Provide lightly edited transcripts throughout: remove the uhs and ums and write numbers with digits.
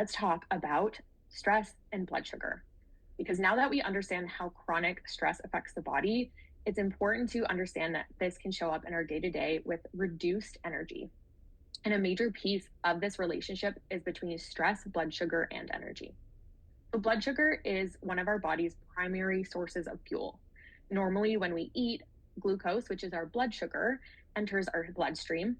Let's talk about stress and blood sugar. Because now that we understand how chronic stress affects the body, it's important to understand that this can show up in our day to day with reduced energy. And a major piece of this relationship is between stress, blood sugar, and energy. So, blood sugar is one of our body's primary sources of fuel. Normally, when we eat, glucose, which is our blood sugar, enters our bloodstream,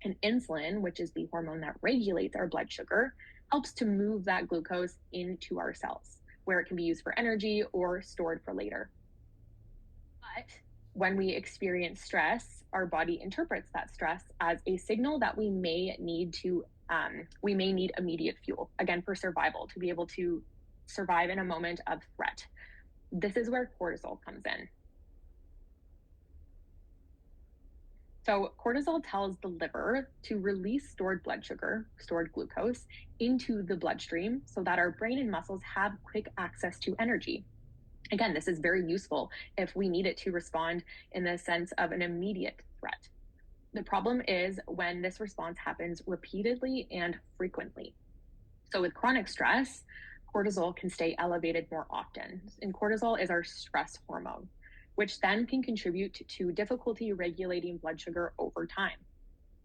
and insulin, which is the hormone that regulates our blood sugar, helps to move that glucose into our cells, where it can be used for energy or stored for later. But when we experience stress, our body interprets that stress as a signal that we may need immediate fuel, again, for survival, to be able to survive in a moment of threat. This is where cortisol comes in. So cortisol tells the liver to release stored blood sugar, stored glucose, into the bloodstream so that our brain and muscles have quick access to energy. Again, this is very useful if we need it to respond in the sense of an immediate threat. The problem is when this response happens repeatedly and frequently. So with chronic stress, cortisol can stay elevated more often. And cortisol is our stress hormone, which then can contribute to difficulty regulating blood sugar over time.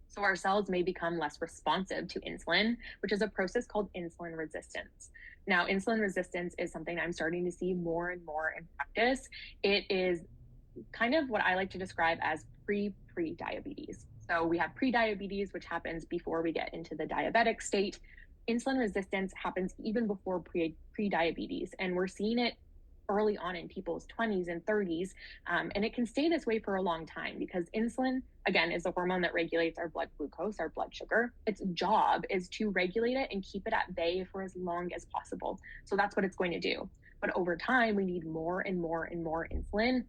So our cells may become less responsive to insulin, which is a process called insulin resistance. Now, insulin resistance is something I'm starting to see more and more in practice. It is kind of what I like to describe as pre-diabetes. So we have pre-diabetes, which happens before we get into the diabetic state. Insulin resistance happens even before pre-diabetes, and we're seeing it early on in people's 20s and 30s. And it can stay this way for a long time because insulin, again, is the hormone that regulates our blood glucose, our blood sugar. Its job is to regulate it and keep it at bay for as long as possible. So that's what it's going to do. But over time, we need more and more and more insulin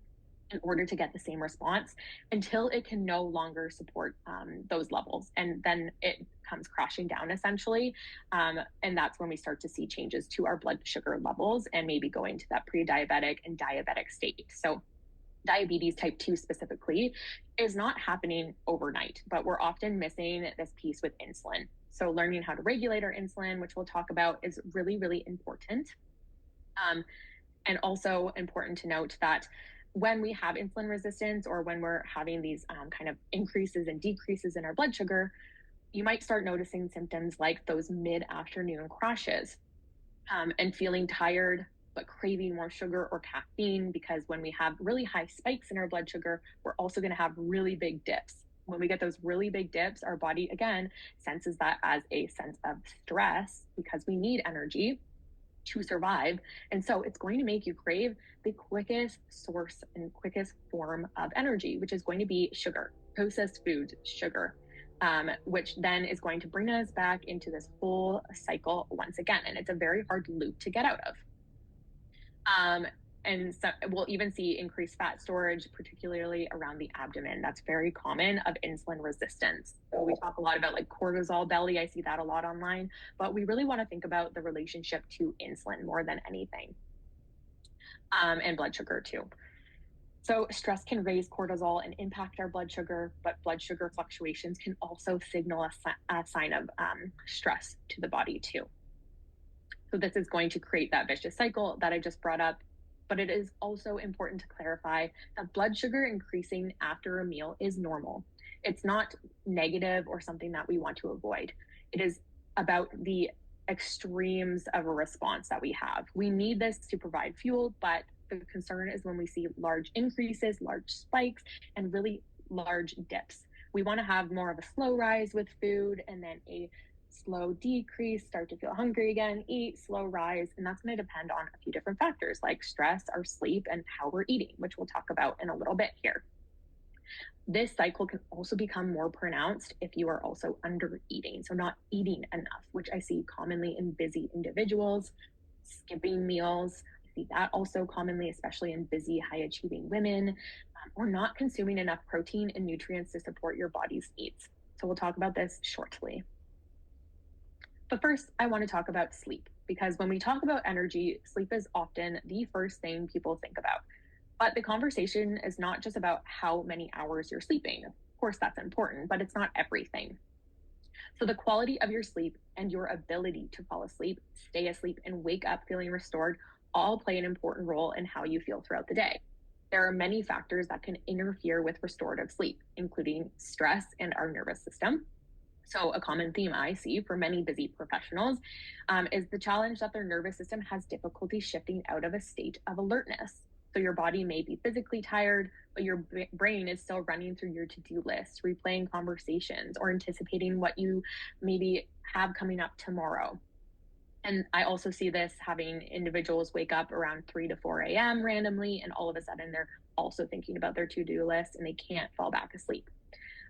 in order to get the same response until it can no longer support those levels. And then it comes crashing down essentially. And that's when we start to see changes to our blood sugar levels and maybe going to that pre-diabetic and diabetic state. So diabetes type 2 specifically is not happening overnight, but we're often missing this piece with insulin. So learning how to regulate our insulin, which we'll talk about, is really, really important. And also important to note that when we have insulin resistance or when we're having these kind of increases and decreases in our blood sugar, you might start noticing symptoms like those mid-afternoon crashes and feeling tired, but craving more sugar or caffeine, because when we have really high spikes in our blood sugar, we're also going to have really big dips. When we get those really big dips, our body, again, senses that as a sense of stress because we need energy to survive. And so it's going to make you crave the quickest source and quickest form of energy, which is going to be sugar, processed food, sugar, which then is going to bring us back into this whole cycle once again. And it's a very hard loop to get out of. And so we'll even see increased fat storage, particularly around the abdomen. That's very common of insulin resistance. So we talk a lot about like cortisol belly. I see that a lot online, but we really want to think about the relationship to insulin more than anything, and blood sugar too. So stress can raise cortisol and impact our blood sugar, but blood sugar fluctuations can also signal a sign of stress to the body too. So this is going to create that vicious cycle that I just brought up. But it is also important to clarify that blood sugar increasing after a meal is normal. It's not negative or something that we want to avoid. It is about the extremes of a response that we have. We need this to provide fuel, but the concern is when we see large increases, large spikes, and really large dips. We want to have more of a slow rise with food and then a slow decrease, start to feel hungry again, eat, slow rise. And that's going to depend on a few different factors like stress, our sleep, and how we're eating, which we'll talk about in a little bit here. This cycle can also become more pronounced if you are also under eating, so not eating enough, which I see commonly in busy individuals, skipping meals. I see that also commonly, especially in busy, high achieving women, or not consuming enough protein and nutrients to support your body's needs. So we'll talk about this shortly. But first, I want to talk about sleep, because when we talk about energy, sleep is often the first thing people think about. But the conversation is not just about how many hours you're sleeping. Of course, that's important, but it's not everything. So the quality of your sleep and your ability to fall asleep, stay asleep, and wake up feeling restored all play an important role in how you feel throughout the day. There are many factors that can interfere with restorative sleep, including stress and our nervous system. So, a common theme I see for many busy professionals is the challenge that their nervous system has difficulty shifting out of a state of alertness. So, your body may be physically tired, but your brain is still running through your to do list, replaying conversations, or anticipating what you maybe have coming up tomorrow. And I also see this having individuals wake up around 3 to 4 a.m. randomly, and all of a sudden they're also thinking about their to do list and they can't fall back asleep.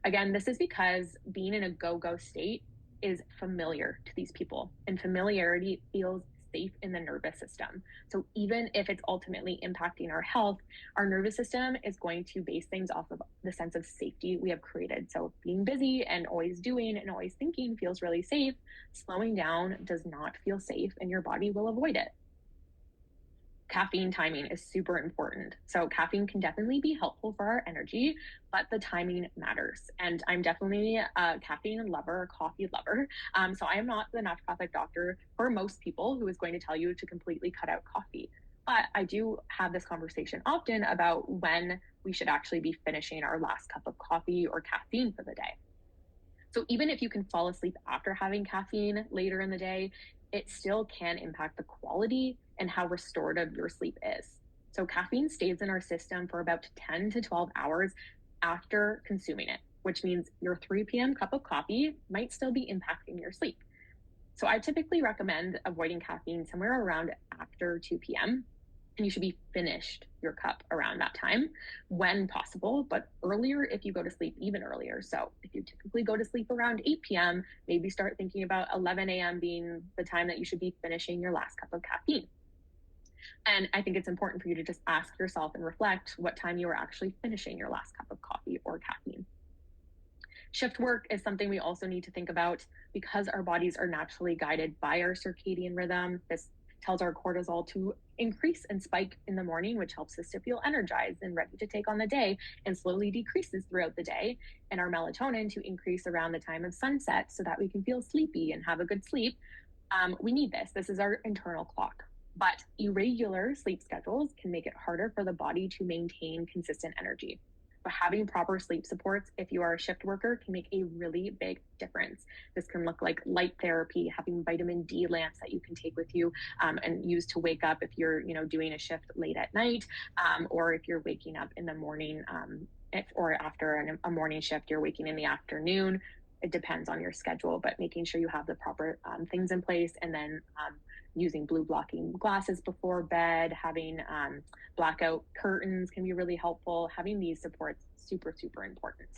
Again, this is because being in a go go state is familiar to these people, and familiarity feels safe in the nervous system. So, even if it's ultimately impacting our health, our nervous system is going to base things off of the sense of safety we have created. So, being busy and always doing and always thinking feels really safe. Slowing down does not feel safe, and your body will avoid it. Caffeine timing is super important. So, caffeine can definitely be helpful for our energy, but the timing matters. And I'm definitely a caffeine lover, a coffee lover. So, I am not the naturopathic doctor for most people who is going to tell you to completely cut out coffee. But I do have this conversation often about when we should actually be finishing our last cup of coffee or caffeine for the day. So even if you can fall asleep after having caffeine later in the day, it still can impact the quality and how restorative your sleep is. So caffeine stays in our system for about 10 to 12 hours after consuming it, which means your 3 p.m. cup of coffee might still be impacting your sleep. So I typically recommend avoiding caffeine somewhere around after 2 p.m. And you should be finished your cup around that time when possible, but earlier if you go to sleep even earlier. So if you typically go to sleep around 8 p.m., maybe start thinking about 11 a.m. being the time that you should be finishing your last cup of caffeine. And I think it's important for you to just ask yourself and reflect what time you are actually finishing your last cup of coffee or caffeine. Shift work is something we also need to think about because our bodies are naturally guided by our circadian rhythm. This tells our cortisol to increase and spike in the morning, which helps us to feel energized and ready to take on the day, and slowly decreases throughout the day. And our melatonin to increase around the time of sunset so that we can feel sleepy and have a good sleep. We need this. This is our internal clock. But irregular sleep schedules can make it harder for the body to maintain consistent energy. But having proper sleep supports, if you are a shift worker, can make a really big difference. This can look like light therapy, having vitamin D lamps that you can take with you and use to wake up if you're, doing a shift late at night, or if you're waking up in the morning, or after a morning shift, you're waking in the afternoon. It depends on your schedule, but making sure you have the proper things in place, and then using blue blocking glasses before bed, having blackout curtains can be really helpful. Having these supports super, super important.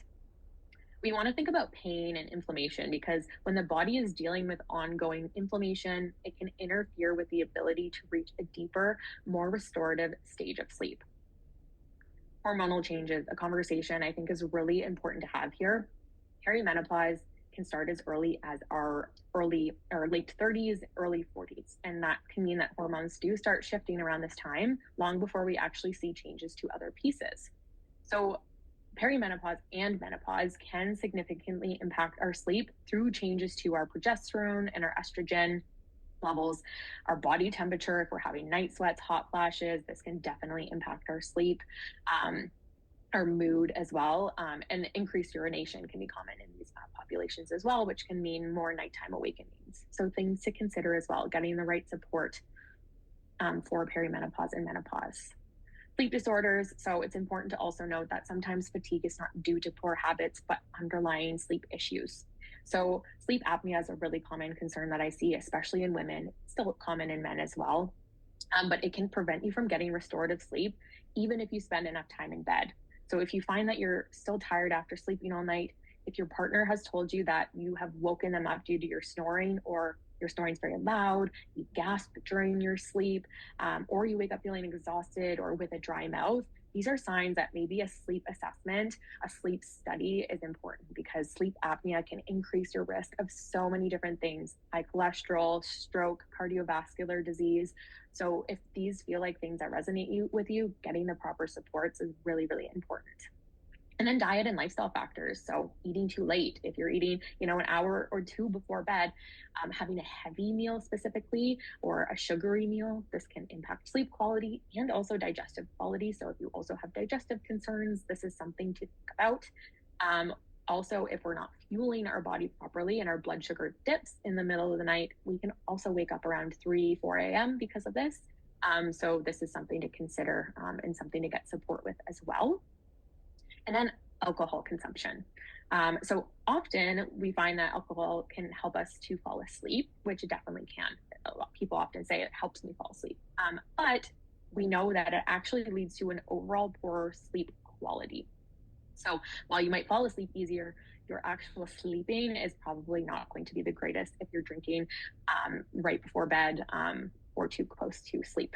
We want to think about pain and inflammation because when the body is dealing with ongoing inflammation, it can interfere with the ability to reach a deeper, more restorative stage of sleep. Hormonal changes, a conversation I think is really important to have here. Perimenopause can start as early as our early or late 30s, early 40s. And that can mean that hormones do start shifting around this time, long before we actually see changes to other pieces. So, perimenopause and menopause can significantly impact our sleep through changes to our progesterone and our estrogen levels, our body temperature. If we're having night sweats, hot flashes, this can definitely impact our sleep. Our mood as well, and increased urination can be common in these populations as well, which can mean more nighttime awakenings. So things to consider as well, getting the right support for perimenopause and menopause. Sleep disorders. So it's important to also note that sometimes fatigue is not due to poor habits, but underlying sleep issues. So sleep apnea is a really common concern that I see, especially in women, still common in men as well. But it can prevent you from getting restorative sleep, even if you spend enough time in bed. So if you find that you're still tired after sleeping all night, if your partner has told you that you have woken them up due to your snoring, or your snoring is very loud, you gasp during your sleep, or you wake up feeling exhausted or with a dry mouth, these are signs that maybe a sleep assessment, a sleep study is important, because sleep apnea can increase your risk of so many different things: high cholesterol, stroke, cardiovascular disease. So if these feel like things that resonate with you, getting the proper supports is really, really important. And then diet and lifestyle factors. So eating too late, if you're eating, an hour or two before bed, having a heavy meal specifically or a sugary meal, this can impact sleep quality and also digestive quality. So if you also have digestive concerns, this is something to think about. Um, Also, if we're not fueling our body properly and our blood sugar dips in the middle of the night, we can also wake up around 3, 4 a.m. because of this. So this is something to consider and something to get support with as well. And then alcohol consumption. So often we find that alcohol can help us to fall asleep, which it definitely can. A lot of people often say it helps me fall asleep. But we know that it actually leads to an overall poor sleep quality. So while you might fall asleep easier, your actual sleeping is probably not going to be the greatest if you're drinking right before bed or too close to sleep.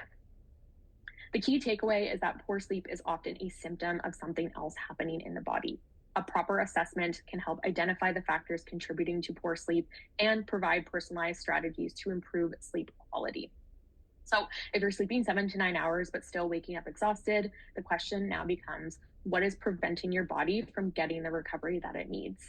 The key takeaway is that poor sleep is often a symptom of something else happening in the body. A proper assessment can help identify the factors contributing to poor sleep and provide personalized strategies to improve sleep quality. So, if you're sleeping 7 to 9 hours but still waking up exhausted, the question now becomes, what is preventing your body from getting the recovery that it needs?